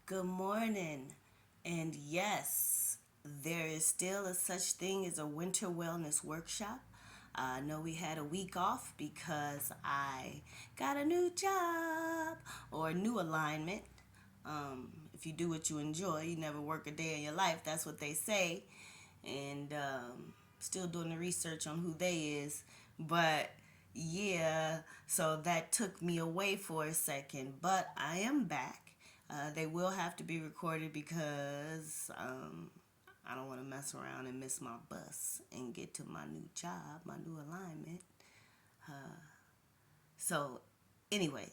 Good morning. And yes, there is still a such thing as a winter wellness workshop. I know we had a week off because I got a new job or a new alignment. If you do what you enjoy, you never work a day in your life. That's what they say. And still doing the research on who they is. But yeah, so that took me away for a second. But I am back. They will have to be recorded because I don't want to mess around and miss my bus and get to my new job, my new alignment. So, anyway,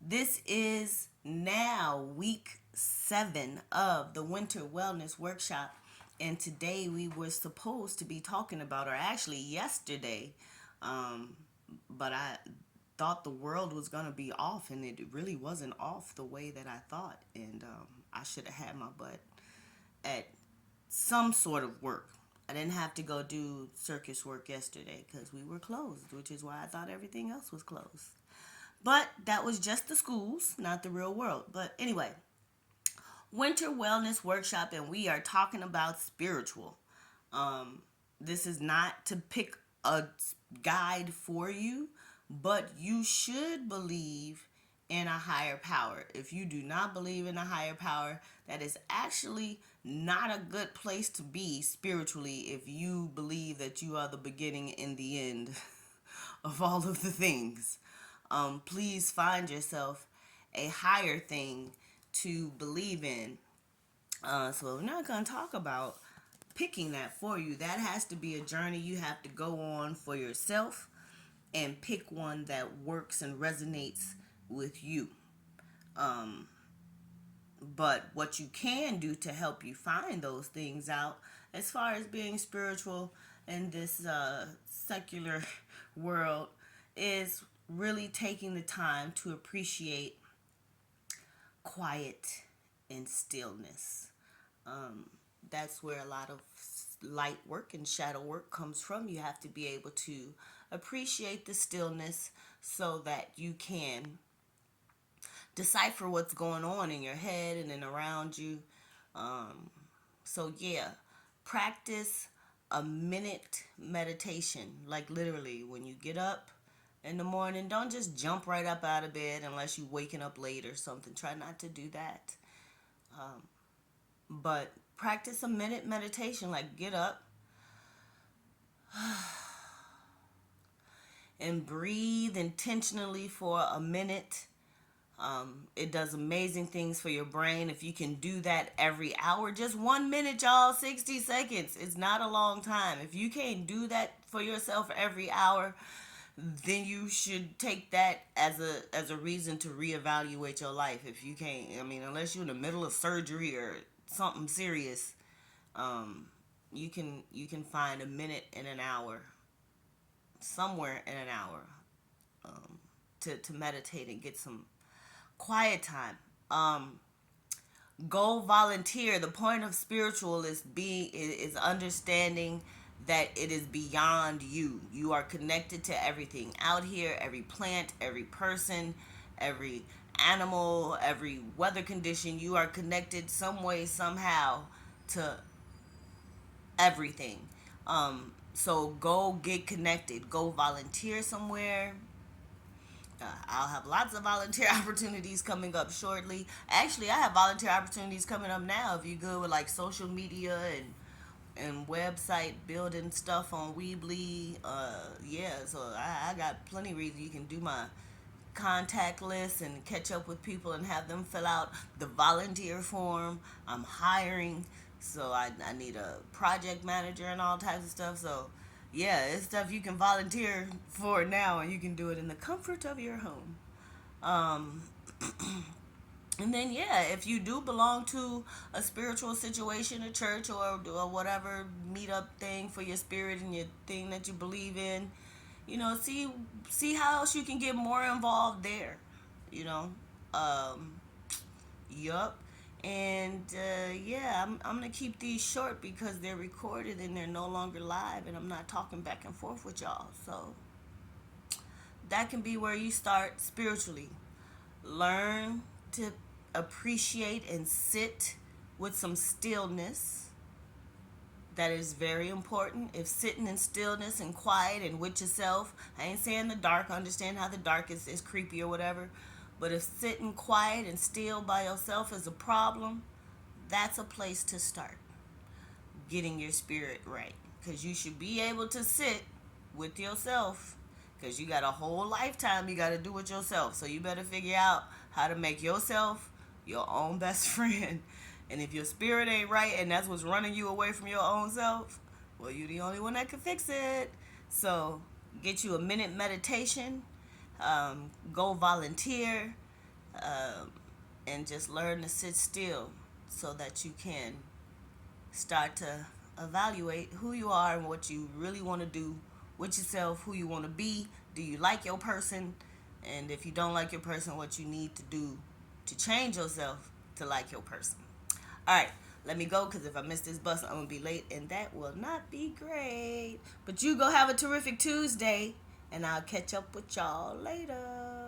this is now week 7 of the Winter Wellness Workshop. And today we were supposed to be talking about, or actually yesterday, um, but I thought the world was going to be off, and it really wasn't off the way that I thought. And I should have had my butt at some sort of work. I didn't have to go do circus work yesterday because we were closed, which is why I thought everything else was closed. But that was just the schools, not the real world. But anyway, Winter Wellness Workshop, and we are talking about spiritual. Um, this is not to pick a guide for you, but you should believe in a higher power. If you do not believe in a higher power, that is actually not a good place to be spiritually if you believe that you are the beginning and the end of all of the things. Please find yourself a higher thing to believe in. So we're not going to talk about picking that for you. That has to be a journey you have to go on for yourself and pick one that works and resonates with you. Um, but what you can do to help you find those things out, as far as being spiritual in this secular world, is really taking the time to appreciate quiet and stillness. Um, that's where a lot of light work and shadow work comes from. You have to be able to appreciate the stillness so that you can decipher what's going on in your head and then around you. Um, so, yeah, practice a minute meditation. Like, literally, when you get up in the morning, don't just jump right up out of bed unless you're waking up late or something. Try not to do that. But practice a minute meditation. Like, get up and breathe intentionally for a minute. It does amazing things for your brain. If you can do that every hour, just 1 minute, y'all, 60 seconds. It's not a long time. If you can't do that for yourself every hour, then you should take that as a reason to reevaluate your life. If you can't, I mean, unless you're in the middle of surgery or something serious, um, you can find a minute in an hour, somewhere in an hour, to meditate and get some quiet time. Go volunteer. The point of spiritual is understanding that it is beyond you. You are connected to everything out here, every plant, every person, every animal, every weather condition. You are connected some way, somehow, to everything. So go get connected. Go volunteer somewhere. I'll have lots of volunteer opportunities coming up shortly. Actually, I have volunteer opportunities coming up now. If you go with like social media and website building stuff on Weebly, yeah. So I got plenty of reasons you can do my contact list and catch up with people and have them fill out the volunteer form. I'm hiring, so I need a project manager and all types of stuff. So yeah, it's stuff you can volunteer for now, and you can do it in the comfort of your home. Um, and then yeah, if you do belong to a spiritual situation, a church or whatever meetup thing for your spirit and your thing that you believe in, see how else you can get more involved there. You know, um, yup. And yeah, I'm gonna keep these short because they're recorded and they're no longer live, and I'm not talking back and forth with y'all. So that can be where you start spiritually. Learn to appreciate and sit with some stillness. That is very important. If sitting in stillness and quiet and with yourself, I ain't saying the dark, I understand how the dark is creepy or whatever, but if sitting quiet and still by yourself is a problem, that's a place to start getting your spirit right. Because you should be able to sit with yourself, because you got a whole lifetime you got to do with yourself. So you better figure out how to make yourself your own best friend. And if your spirit ain't right and that's what's running you away from your own self, well, you're the only one that can fix it. So get you a minute meditation, go volunteer, and just learn to sit still so that you can start to evaluate who you are and what you really want to do with yourself, who you want to be. Do you like your person? And if you don't like your person, what you need to do to change yourself to like your person. All right, let me go, because if I miss this bus, I'm going to be late, and that will not be great. But you go have a terrific Tuesday, and I'll catch up with y'all later.